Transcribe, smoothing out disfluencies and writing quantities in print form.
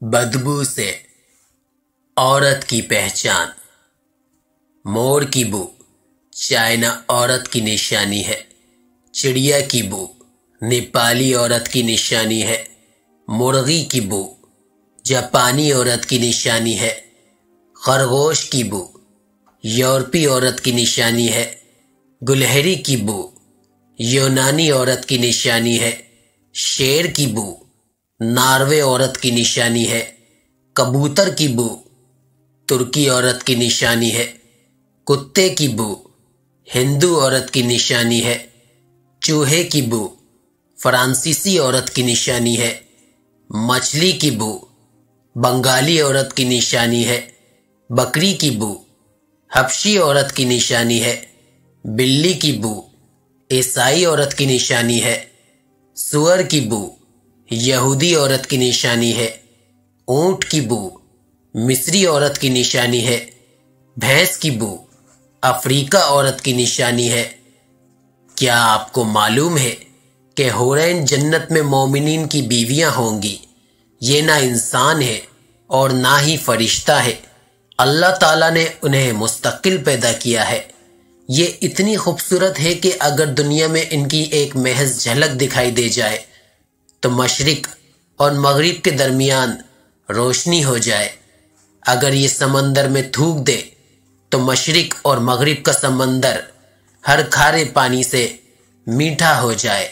بدبو سے عورت کی پہچان۔ مور کی بو چائنا عورت کی نشانی ہے، چڑیا کی بو نیپالی عورت کی نشانی ہے، مرغی کی بو جاپانی عورت کی نشانی ہے، خرگوش کی بو یورپی عورت کی نشانی ہے، گلہری کی بو یونانی عورت کی نشانی ہے، شیر کی بو ناروے عورت کی نشانی ہے، کبوتر کی بو ترکی عورت کی نشانی ہے، کتے کی بو ہندو عورت کی نشانی ہے، چوہے کی بو فرانسیسی عورت کی نشانی ہے، مچھلی کی بو بنگالی عورت کی نشانی ہے، بکری کی بو حبشی عورت کی نشانی ہے، بلی کی بو عیسائی عورت کی نشانی ہے، سور کی بو یہودی عورت کی نشانی ہے، اونٹ کی بو مصری عورت کی نشانی ہے، بھینس کی بو افریقہ عورت کی نشانی ہے۔ کیا آپ کو معلوم ہے کہ حورین جنت میں مومنین کی بیویاں ہوں گی؟ یہ نہ انسان ہے اور نہ ہی فرشتہ ہے، اللہ تعالیٰ نے انہیں مستقل پیدا کیا ہے۔ یہ اتنی خوبصورت ہے کہ اگر دنیا میں ان کی ایک محض جھلک دکھائی دے جائے تو مشرق اور مغرب کے درمیان روشنی ہو جائے۔ اگر یہ سمندر میں تھوک دے تو مشرق اور مغرب کا سمندر ہر کھارے پانی سے میٹھا ہو جائے۔